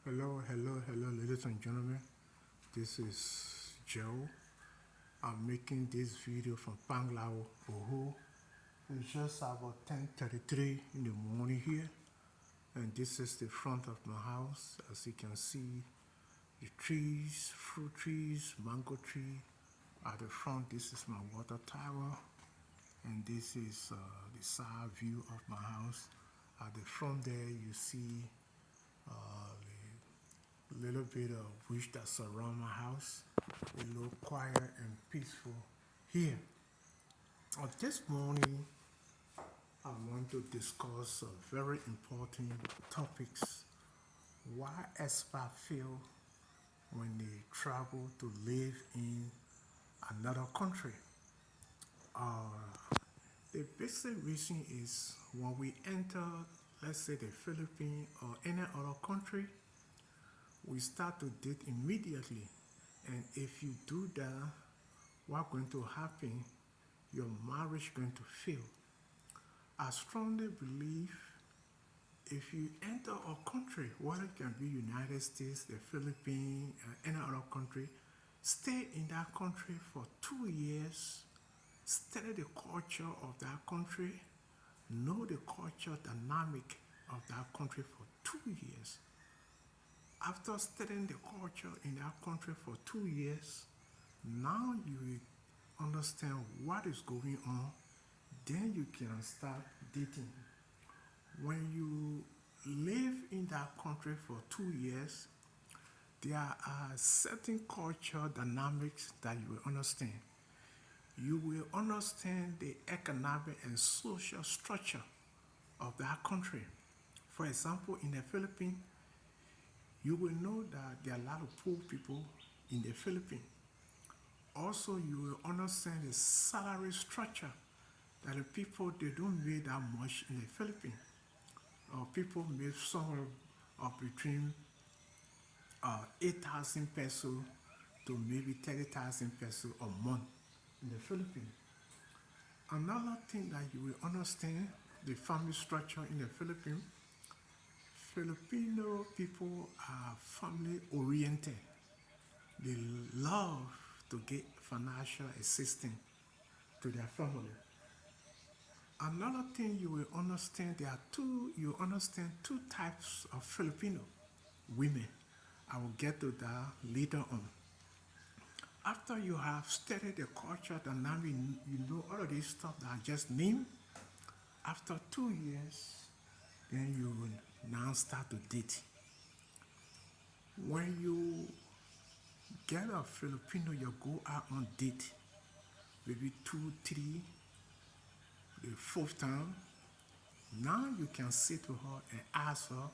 Hello, ladies and gentlemen. This is Joe. I'm making this video from Panglao, Oho. It's just about 10:33 in the morning here, and this is the front of my house. As you can see, the trees, fruit trees, mango tree. At the front, this is my water tower, and this is the side view of my house. At the front there, you see a little bit of bush that surround my house. A little quiet and peaceful here. This morning, I want to discuss very important topics. Why expats feel when they travel to live in another country. The basic reason is when we enter, let's say, the Philippines or any other country, we start to date immediately. And if you do that, what's going to happen? Your marriage going to fail. I strongly believe if you enter a country, whether it can be United States, the Philippines, any other country, stay in that country for 2 years, study the culture of that country, know the culture dynamic of that country for 2 years. After studying the culture in that country for 2 years, now you will understand what is going on, then you can start dating. When you live in that country for 2 years, there are certain culture dynamics that you will understand. You will understand the economic and social structure of that country. For example, in the Philippines, you will know that there are a lot of poor people in the Philippines. Also, you will understand the salary structure that the people they don't make that much in the Philippines. People make somewhere of between 8,000 pesos to maybe 30,000 pesos a month in the Philippines. Another thing that you will understand the family structure in the Philippines. Filipino people are family oriented. They love to get financial assistance to their family. Another thing you will understand, there are you understand two types of Filipino women. I will get to that later on. After you have studied the culture dynamic, you know all of this stuff that I just named. After 2 years, then you will now start to date. When you get a Filipino, you go out on date, maybe two, three, the fourth time. Now you can say to her and ask her,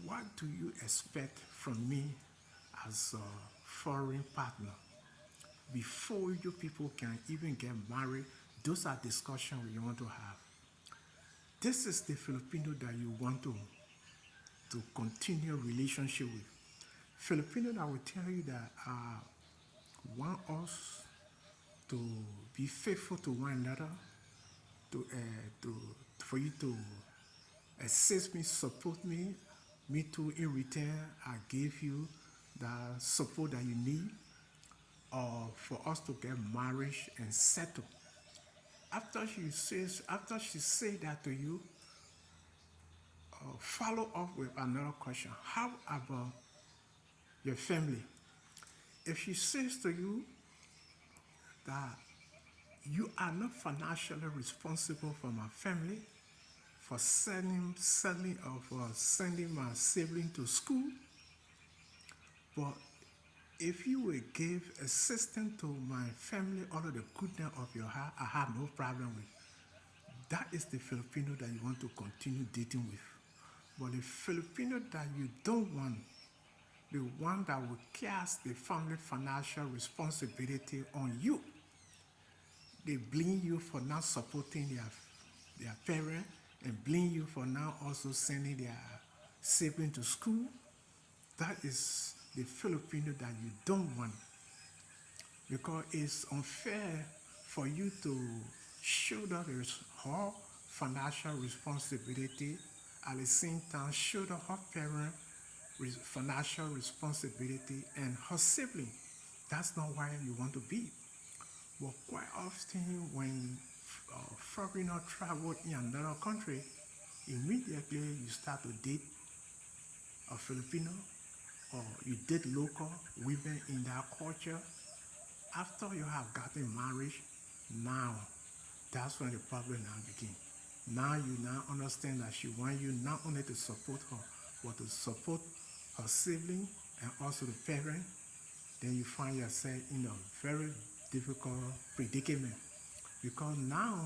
what do you expect from me as a foreign partner? Before you people can even get married, those are discussions we want to have. This is the Filipino that you want to continue relationship with. Filipino that will tell you that want us to be faithful to one another, to for you to assist me, support me. Me too. In return, I give you the support that you need, or for us to get married and settle. After she say that to you, follow up with another question. How about your family? If she says to you that you are not financially responsible for my family, for selling or for sending my sibling to school, but if you will give assistance to my family all of the goodness of your heart, I have no problem with. That is the Filipino that you want to continue dating with. But the Filipino that you don't want, the one that will cast the family financial responsibility on you, they blame you for not supporting their parent and blame you for now also sending their sibling to school. That is the Filipino that you don't want, because it's unfair for you to shoulder her financial responsibility, at the same time shoulder her parent financial responsibility, and her sibling. That's not where you want to be. But quite often, when foreigner travel in another country, immediately you start to date a Filipino or you date local women in that culture. After you have gotten married, now that's when the problem now begins. Now you now understand that she wants you not only to support her, but to support her sibling and also the parent. Then you find yourself in a very difficult predicament because now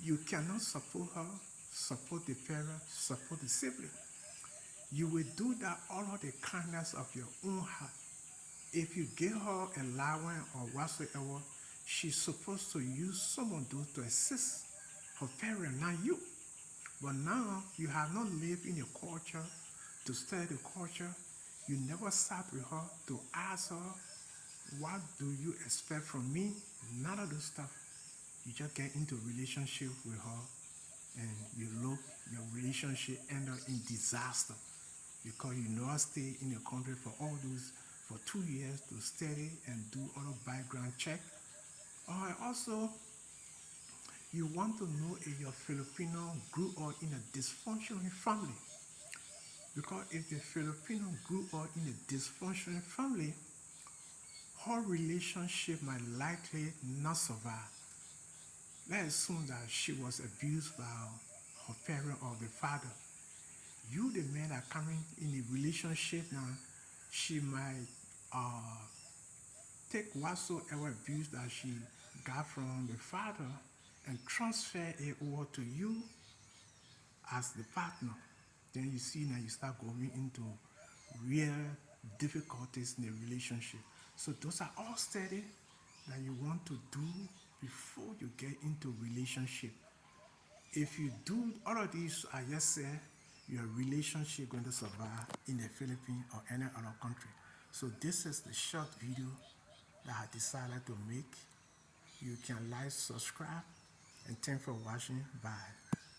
you cannot support her, support the parent, support the sibling. You will do that all of the kindness of your own heart. If you give her allowance or whatsoever, she's supposed to use someone to assist her parent, not you. But now you have not lived in a culture to study the culture. You never sat with her to ask her, what do you expect from me? None of those stuff. You just get into a relationship with her and you look, your relationship end up in disaster because you never stay in the country for all those for 2 years to study and do other background check. Or also you want to know if your Filipino grew up in a dysfunctional family. Because if the Filipino grew up in a dysfunctional family, her relationship might likely not survive. Let's assume that she was abused by her parent or the father. You, the man that coming in a relationship now, she might uh, take whatsoever abuse that she got from the father and transfer it over to you as the partner. Then you see now you start going into real difficulties in the relationship. So those are all studies that you want to do before you get into relationship. If you do all of these I just said, your relationship going to survive in the Philippines or any other country. So this is the short video that I decided to make. You can like, subscribe, and thanks for watching. Bye.